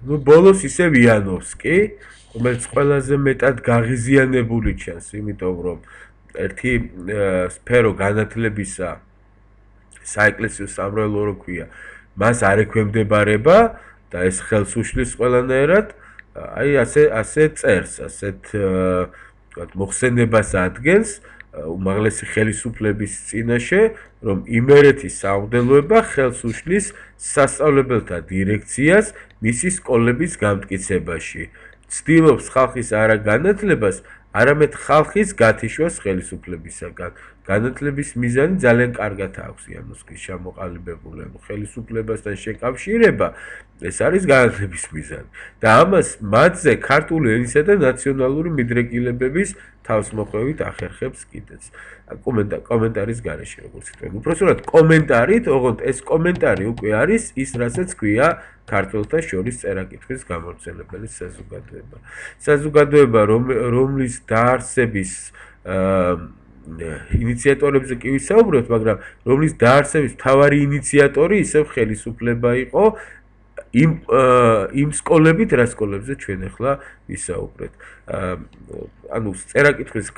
ნუ ბოლოს ისევ იანოვსკი, რომელიც ყველაზე მეტად გაღიზიანებული ჩანს, იმიტომ რომ ერთი სფერო განათლებისა საეკლესიო სამრევლო რო ქვია, მას არ ექვემდებარება და ეს ხელს უშლის ყველანაირად, აი ასე წერს, ასეთ ვთქვათ, მოხსენებას ადგენს უმაღლესი ხელისუფლების წინაშე, რომ იმერეთის სამღვდელოება ხელს უშლის სასწავლებელთა დირექციას მისი სკოლების გამტკიცებაში. ცდილობს ხალხის არა განათლებას, არამედ ხალხის გათიშვას ხელისუფლებისაგან. განათლების მიზანი ძალიან კარგად აქვს იანოვსკის ჩამოყალიბებული, ხელისუფლებასთან შეკავშირება, ეს არის განათლების მიზანი. და ამას მათზე ქართული ენისა და ნაციონალური მიდრეკილებების თავსმოხვევით ახერხებს კიდეც. კომენტარის გარეშე, როგორც ვთქვი. უпроსტად კომენტარით, ოღონდ ეს კომენტარი უკვე არის ის, რასაც ქვია ქართველთა შორის წერა-კითხვის გამავრცელებელი საზოგადოება. საზოგადოება, რომლის დაარსების ინიციატორებზე კი ვისაუბრებთ, მაგრამ რომლის დაარსების მთავარი ინიციატორი ისევ ხელისუფლება იყო იმ სკოლებით, რა სკოლებზე ჩვენ ახლა ვისაუბრეთ. ანუ წერა-კითხვის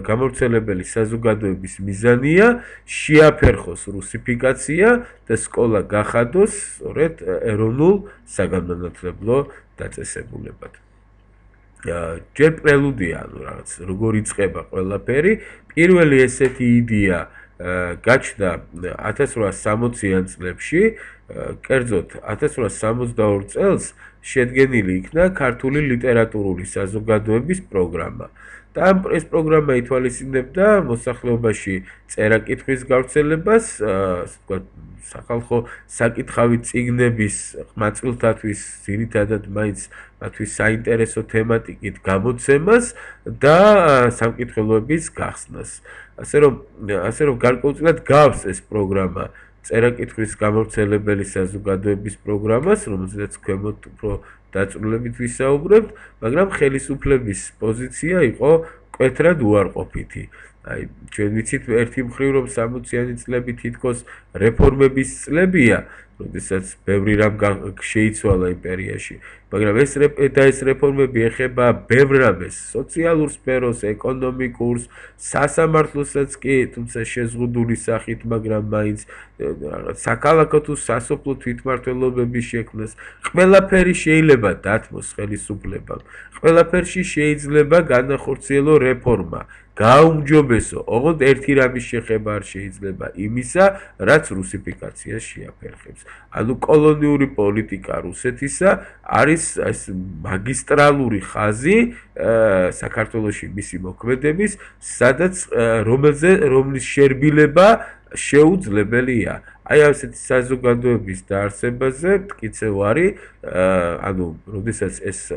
გამავრცელებელი საზოგადოების მიზანია შეაფერხოს რუსიფიკაცია და სკოლა გახადოს სწორედ ეროვნულ საგანმანათლებლო დაწესებულებად. ჯერ პრელუდია, ანუ რაღაც როგორ იწყება ყველაფერი, პირველი ესეთი იდეა გაჩნდა 1860-იან წლებში, კერძოდ 1862 წელს შედგენილი იქნა ქართული ლიტერატურული საზოგადოების პროგრამა. და ეს პროგრამა ითვალისწინებდა მოსახლეობაში წერა-კითხვის გავრცელებას, სახალხო საკითხავი წიგნების ყმაწვილთათვის ძირითადად მაინც მათთვის საინტერესო თემატიკით გამოცემას და სამკითხველოების გახსნას. ასე რომ გარკვეულწილად გავს ეს პროგრამა წერა-კითხვის გამავრცელებელი საზოგადოების პროგრამას, რომელზეც ქვემოთ უფრო დაწვრილებით ვისაუბრებთ, მაგრამ ხელისუფლების პოზიცია იყო მკვეთრად უარყოფითი. აი, ჩვენ ვიცით ერთი მხრივ, რომ 60-იანი წლები თითქოს რეფორმების წლებია, როდესაც ბევრი რამ შეიცვალა იმპერიაში, მაგრამ ეს რეფორმები ეხება ბევრ რამეს, სოციალურ სფეროს, ეკონომიკურს, სასამართლოსაც კი, თუმცა შეზღუდული სახით, მაგრამ მაინც საქალაქო თუ სასოფლო თვითმმართველობების შექმნას, ყველაფერი შეიძლება დათმოს ხელისუფლებამ, ყველაფერში შეიძლება განახორციელო რეფორმა, გააუმჯობესო, ოღონდ ერთი რამის შეხება არ შეიძლება იმისა, რაც რუსიფიკაციას შეაფერხებს. ანუ კოლონიური პოლიტიკა რუსეთისა არის ეს მაგისტრალური ხაზი საქართველოში მისი მოქმედების, სადაც რომლის შერბილება შეუძლებელია. აი ასეთი საზოგადოების დაარსებაზე მტკიცე ვარი, ანუ როდესაც ეს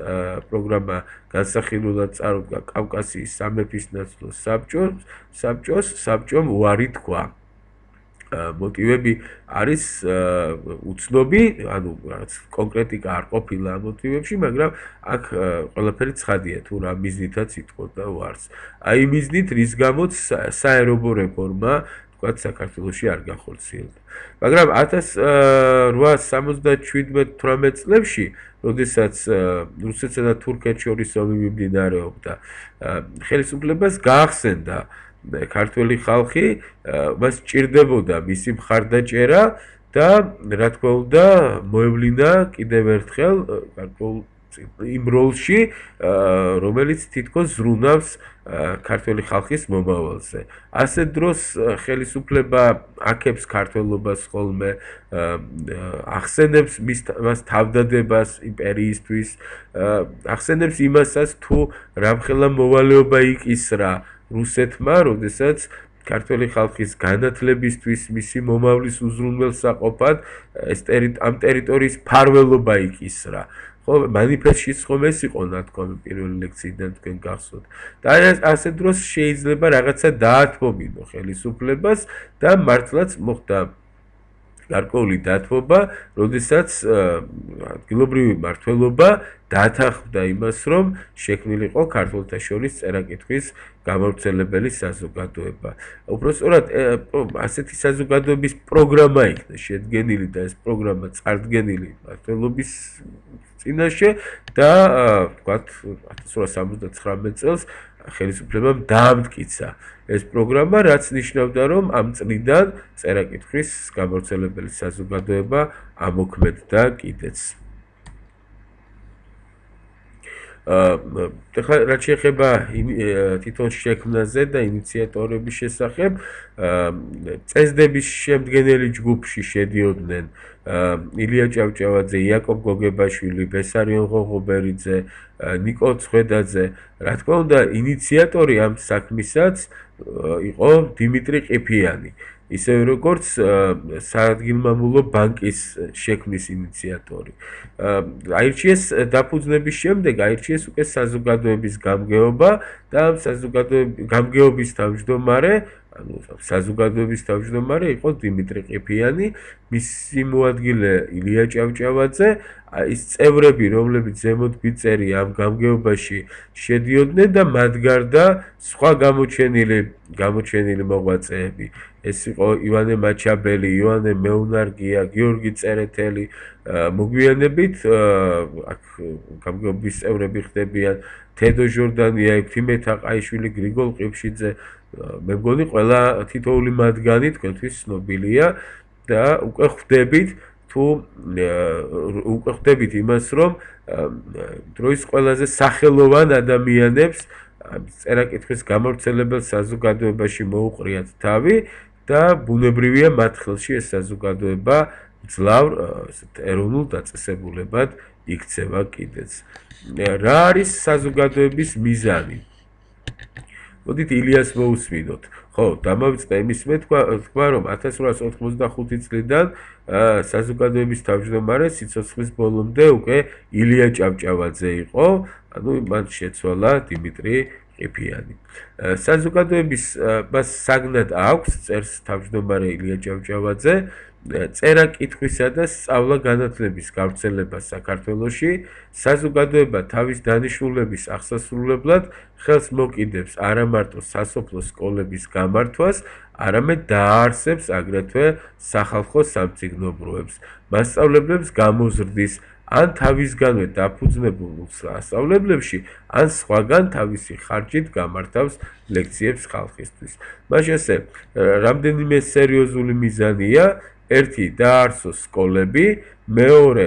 პროგრამა განსახილველად წარუდგა კავკასიის სამეფის ნაცვლად საბჭომ უარი თქვა. მოტივები არის უცნობი, ანუ რაღაც კონკრეტიკა არ ყოფილა ამ მოტივებში, მაგრამ აქ ყველაფერი ცხადია თუ რა მიზნითაც იტყოდა ვარს. აი მიზნით, რის გამოც საერობო რეფორმა თქვათ საქართველოში არ განხორციელდა. მაგრამ 1877-18 წლებში, როდესაც რუსეთსა და თურქეთს შორის ომი მიმდინარეობდა, ხელისუფლებას გაახსენდა ქართველი ხალხი, მას სჭირდებოდა მისი მხარდაჭერა და რა თქმა უნდა, მოევლინა კიდევ ერთხელ იმ როლში, რომელიც თითქოს ზრუნავს ქართველი ხალხის მომავალზე. ასეთ დროს ხელისუფლება აქებს ქართველობას ხოლმე, ახსენებს მას თავდადებას იმპერიისთვის, ახსენებს იმასაც თუ რამხელა მოვალეობა იკისრა რუსეთმა, როდესაც ქართველი ხალხის განათლებისთვის, მისი მომავლის უზრუნველსაყოფად ამ ტერიტორიის ფარველობა იკისრა. ხო, მანიფესტშიც ხომ ეს იყო ნათქვამი პირველი ლექციიდან თქვენ გახსოვთ. და ასეთ დროს შეიძლება რაღაცა დაათმობინო ხელისუფლებას და მართლაც მოხდა გარკვეული დათმობა, როდესაც ადგილობრივი მმართველობა დათანხმდა იმას, რომ შექმნილიყო ქართველთა შორის წერა-კითხვის გამავრცელებელი საზოგადოება. უпроსტად ასეთი საზოგადოების პროგრამა იქნა შედგენილი და ეს პროგრამა წარდგენილი მმართველობის წინაშე და ვთქვათ 1879 წელს ხელისუფლებამ დაამტკიცა ეს პროგრამა, რაც ნიშნავდა, რომ ამ წლიდან წერა-კითხვის გამავრცელებელი საზოგადოება ამოქმედდა კიდეც. ეხლა რაც შეეხება თვითონ შექმნაზე და ინიციატორების შესახებ, წესდების შემდგენელი ჯგუფში შედიოდნენ ილია ჭავჭავაძე, იაკობ გოგებაშვილი, ბესარიონ ღოღობერიძე, ნიკო ცხვედაძე. რა თქმა უნდა, ინიციატორი ამ საქმისაც იყო დიმიტრი ყიფიანი. ისევე როგორც საადგილმამულო ბანკის შექმნის ინიციატორი. აირჩიეს დაფუძნების შემდეგ აირჩიეს უკვე საზოგადოების გამგეობა და ამ გამგეობის თავმჯდომარე, ანუ საზოგადოების თავმჯდომარე იყო დიმიტრი ყიფიანი, მისი მოადგილე ილია ჭავჭავაძე, ის წევრები, რომლებიც ზემოთ გვიწერი ამ გამგეობაში შედიოდნენ და მათ გარდა სხვა გამოჩენილი მოღვაწეები. ეს იყო ივანე მაჩაბელი, იოანე მეუნარგია, გიორგი წერეთელი. მოგვიანებით აქ გამგეობის წევრები ხდებიან თედო ჟორდანია, ექვთიმე თაყაიშვილი, გრიგოლ ყიფშიძე. მე მგონი ყველა თითოეული მათგანი თქვენთვის ცნობილია და უკვე ხვდებით იმას, რომ დროის ყველაზე სახელოვან ადამიანებს წერა-კითხვის გამავრცელებელ საზოგადოებაში მოუყრიათ თავი და ბუნებრივია მათ ხელში ეს საზოგადოება ძლავრ ეროვნულ დაწესებულებად იქცევა კიდეც. რა არის საზოგადოების მიზანი? მოდით ილიას მოусმინოთ. ხო, დამავიწყდა იმის თქვა, რომ 1885 წლიდან საზოგადოების თავმჯდომარე სიცოცხლის ბოლომდე უკვე ილია ჭავჭავაძე იყო, ანუ მან შეცვალა დიმიტრი ყიფიანი. საზოგადოების მას საგნად აქვს, წერს თავმჯდომარე ილია ჭავჭავაძე, წერა-კითხვისა და სწავლა-განათლების გავრცელება საქართველოში, საზოგადოება თავის დანიშნულების აღსასრულებლად ხელს მოკიდებს არა მარტო სასოფლო სკოლების გამართვას, არამედ დააარსებს აგრეთვე სახალხო სამწიგნობროებს. მასწავლებლებს გამოზრდის ან თავისგანვე დაფუძნებულ ასწავლებლებში, ან სხვაგან თავისი ხარჯით გამართავს ლექციებს ხალხისთვის. მაშინ ასე, რამდენიმე სერიოზული მიზანია. ერთი, დააარსოს სკოლები, მეორე,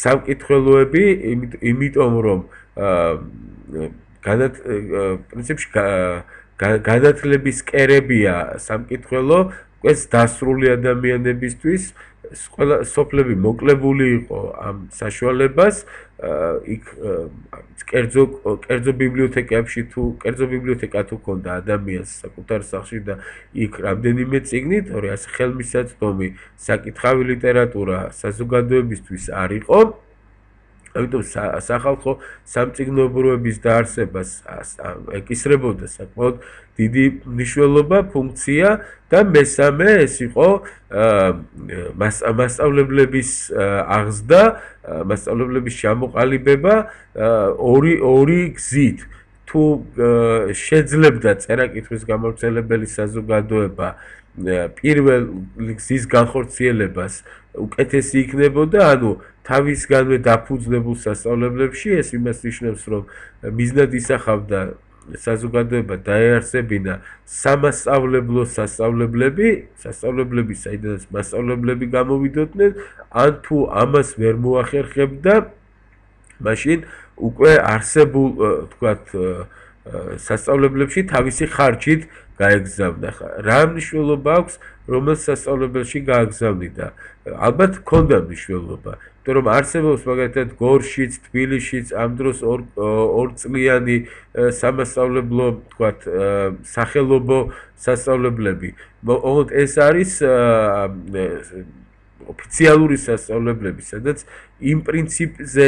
სამკითხველოები, იმიტომ რომ პრინციპში განათლების კერებია სამკითხველო, ეს დასრული ადამიანებისთვის, სოფლები მოკლებული იყო ამ საშუალებას, იქ კერძო ბიბლიოთეკებში კერძო ბიბლიოთეკა თუ ქონდა ადამიანს საკუთარ სახლში და იქ რამდენიმე წიგნი, თორე ასე ხელმისაწვდომი საკითხავი ლიტერატურა საზოგადოებისთვის არ იყო. ამიტომ სახალხო სამწიგნობროების დაარსებას ეკისრებოდა საკმაოდ დიდი მნიშვნელობა, ფუნქცია და მესამე ეს იყო მასწავლებლების აღზრდა, მასწავლებლების ჩამოყალიბება ორი გზით. თუ შეძლებდა წერა-კითხვის გამავრცელებელი საზოგადოება პირველი გზის განხორციელებას უკეთესი იქნებოდა, ანუ თავისგანვე დაფუძნებულ სასწავლებლებში, ეს იმას ნიშნავს, რომ მიზნად ისახავდა საზოგადოება დაეარსებინა სამასწავლებლო სასწავლებლები, საიდანაც მასწავლებლები გამოვიდოდნენ, ან თუ ამას ვერ მოახერხებდა, მაშინ უკვე არსებულ, თქვათ, სასწავლებლებში თავისი ხარჯით გაეგზავნა. რა მნიშვნელობა აქვს, რომელ სასწავლებელში გააგზავნიდა? ალბათ ჰქონდა მნიშვნელობა, იმიტომ რომ არსებობს მაგალითად გორშიც, თბილისშიც ამ დროს ორწლიანი სამასწავლებლო, თქვათ, სახელობო სასწავლებლები. ოღონდ ეს არის ოფიციალური სასწავლებლები, სადაც იმ პრინციპზე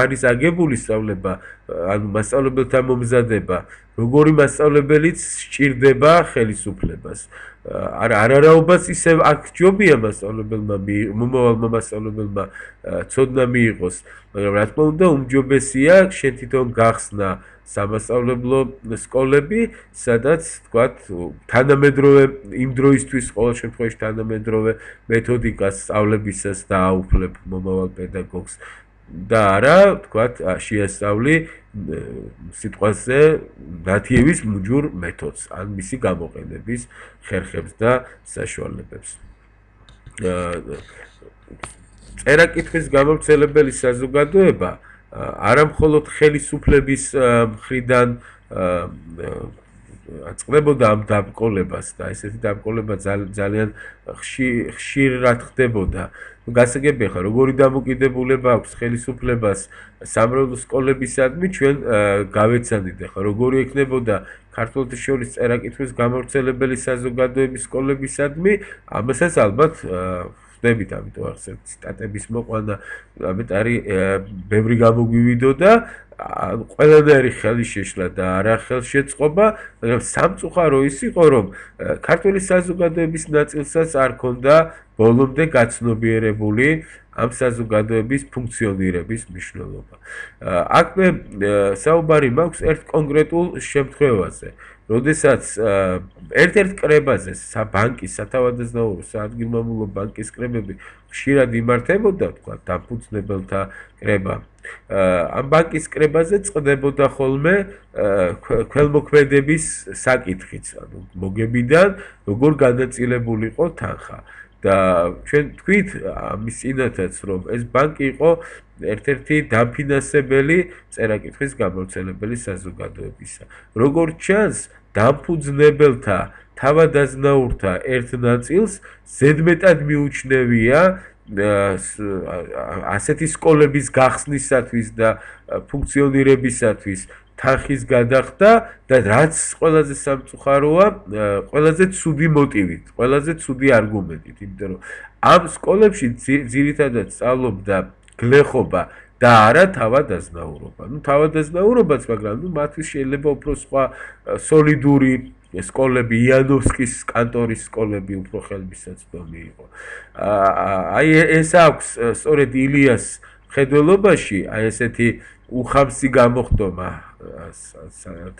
არის აგებული სწავლება, ანუ მასწავლებელთა მომზადება, როგორი მასწავლებელიც სჭირდება ხელისუფლებას. არაობას ისევ აქ ჯობია მასწავლებელმა მომავალმა მასწავლებელმა ცოდნა მიიღოს, მაგრამ რა თქმა უნდა უმჯობესია შენ თვითონ გახსნა სამასწავლებლო სკოლები, სადაც თქვათ თანამედროვე იმ დროისთვის ყოველ შემთხვევაში თანამედროვე მეთოდიკას სწავლებისას დააუფლებ მომავალ პედაგოგს. და არა თქვათ შეასწავლი სიტყვაზე ნათიევის მუჯურ მეთოდს ან მისი გამოყენების ხერხებს და საშუალებებს. წერა-კითხვის გამავრცელებელი საზოგადოება არა მხოლოდ ხელისუფლების მხრიდან აწყდებოდა ამ დაბრკოლებას და ესეთი დაბრკოლება ძალიან ხშირად ხდებოდა. გასაგებია ხარ, როგორი დამოკიდებულება აქვს ხელისუფლებას სამრევლო სკოლებისადმი, ჩვენ გავეცადით ახლა, როგორი ექნებოდა ქართველთა შორის წერა-კითხვის გამავრცელებელი საზოგადოების სკოლებისადმი, ამასაც ალბათ ხდებით, ამიტომ ახსენებ ციტატების მოყვანა, ამიტომ არის ბევრი გამოგვივიდოდა. ყველანაირი ხელი შეშლა და არა ხელშეწყობა, მაგრამ სამწუხარო ის იყო, რომ ქართული საზოგადოების ნაწილსაც არ ქონდა ბოლომდე გაცნობიერებული ამ საზოგადოების ფუნქციონირების მნიშვნელობა. აქ მე საუბარი მაქვს ერთ კონკრეტულ შემთხვევაზე, როდესაც ერთ-ერთ კრებაზე ბანკის სათავადაზნაურო საადგილმამულო ბანკის კრებები ხშირად იმართებოდა, თქვა დამფუძნებელთა კრება. ამ ბანკის კრებაზე წყდებოდა ხოლმე ქველმოქმედების საკითხიც, ანუ მოგებიდან როგორ განაწილებული იყო თანხა. და ჩვენ თქვით ამის წინათაც, რომ ეს ბანკი იყო ერთ-ერთი დამფინანსებელი წერა-კითხვის გამავრცელებელი საზოგადოებისა. როგორც ჩანს, დამფუძნებელთა თავადაზნაურთა ერთ ნაწილს ზედმეტად მიუჩნევია ასეთი სკოლების გახსნისათვის და ფუნქციონირებისათვის თანხის გადახდა და რაც ყველაზე სამწუხაროა, ყველაზე ცუდი მოტივით, ყველაზე ცუდი არგუმენტით, იმიტომ რომ ამ სკოლებში ძირითადად სწავლობდა გლეხობა და არა თავადაზნაურობა. ნუ თავადაზნაურობაც, მაგრამ მათთვის შეიძლება უფრო სხვა სოლიდური სკოლები, იანოვსკის კანტორის სკოლები უფრო ხელმისაწვდომი იყო. აი ეს აქვს სწორედ ილიას მხედველობაში, აი ესეთი უხამსი გამოხდომა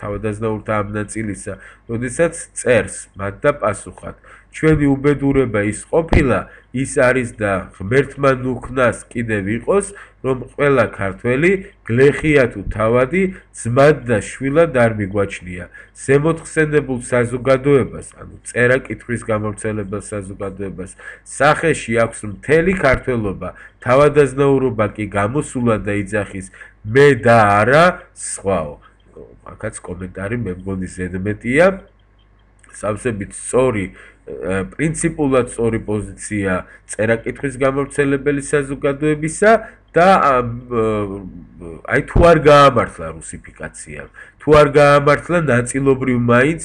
თავადაზნაურთა ამ ნაწილისა, როდესაც წერს მათ და პასუხად. ჩვენი უბედურება ის ყოფილა, ის არის და ღმერთმა ნუქნას კიდევ იყოს, რომ ყველა ქართველი გლეხია თუ თავადი ძმად და შვილად არ მიგვაჩნია. ზემოთხსენებულ საზოგადოებას, ანუ წერა-კითხვის გამავრცელებელ საზოგადოებას, სახეში აქვს მთელი ქართველობა, თავადაზნაურობა კი გამოსულა და იძახის მე და არა სხვაო. აქაც კომენტარი მე მგონი ზედმეტია. სავსებით სწორი პრინციპულად სწორი პოზიცია წერა-კითხვის გამავრცელებელი საზოგადოებისა და აი თუ არ გაამართლა რუსიფიკაცია, თუ არ გაამართლა ნაწილობრივ მაინც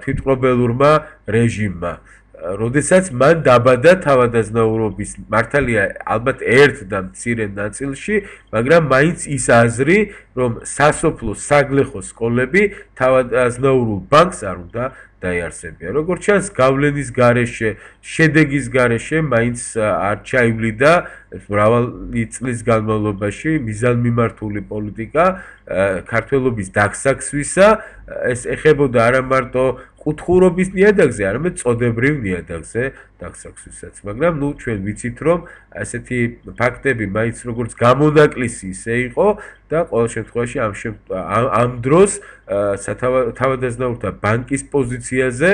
თვითმფრობელურმა რეჟიმმა, როდესაც მან დაბადა თავადაზნაურობის მართალია ალბათ ერთ და მცირე ნაწილში, მაგრამ მაინც ის აზრი, რომ სასოფლო საგლეხო სკოლები თავადაზნაურულ ბანკს არ უნდა დაიარსებია. როგორც ჩანს, გავლენის გარეშე, შედეგის გარეშე მაინც არ ჩაივლიდა მრავალი წლის განმავლობაში მიზანმიმართული პოლიტიკა ქართველობის დაგსაქსვისა. ეს ეხებოდა არა მარტო კუთხურობის ნიადაგზე, არამედ წოდებრივ ნიადაგზე დაგსაქსვისაც. მაგრამ ნუ ჩვენ ვიცით, რომ ასეთი ფაქტები მაინც როგორც გამონაკლისი ისე იყო და ყოველ შემთხვევაში ამ დროს თავადაზნაურთა ბანკის პოზიციაზე,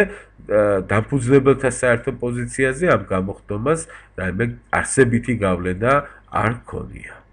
დამფუძნებელთა საერთო პოზიციაზე ამ გამოხდომას რაიმე არსებითი გავლენა არ ჰქონია.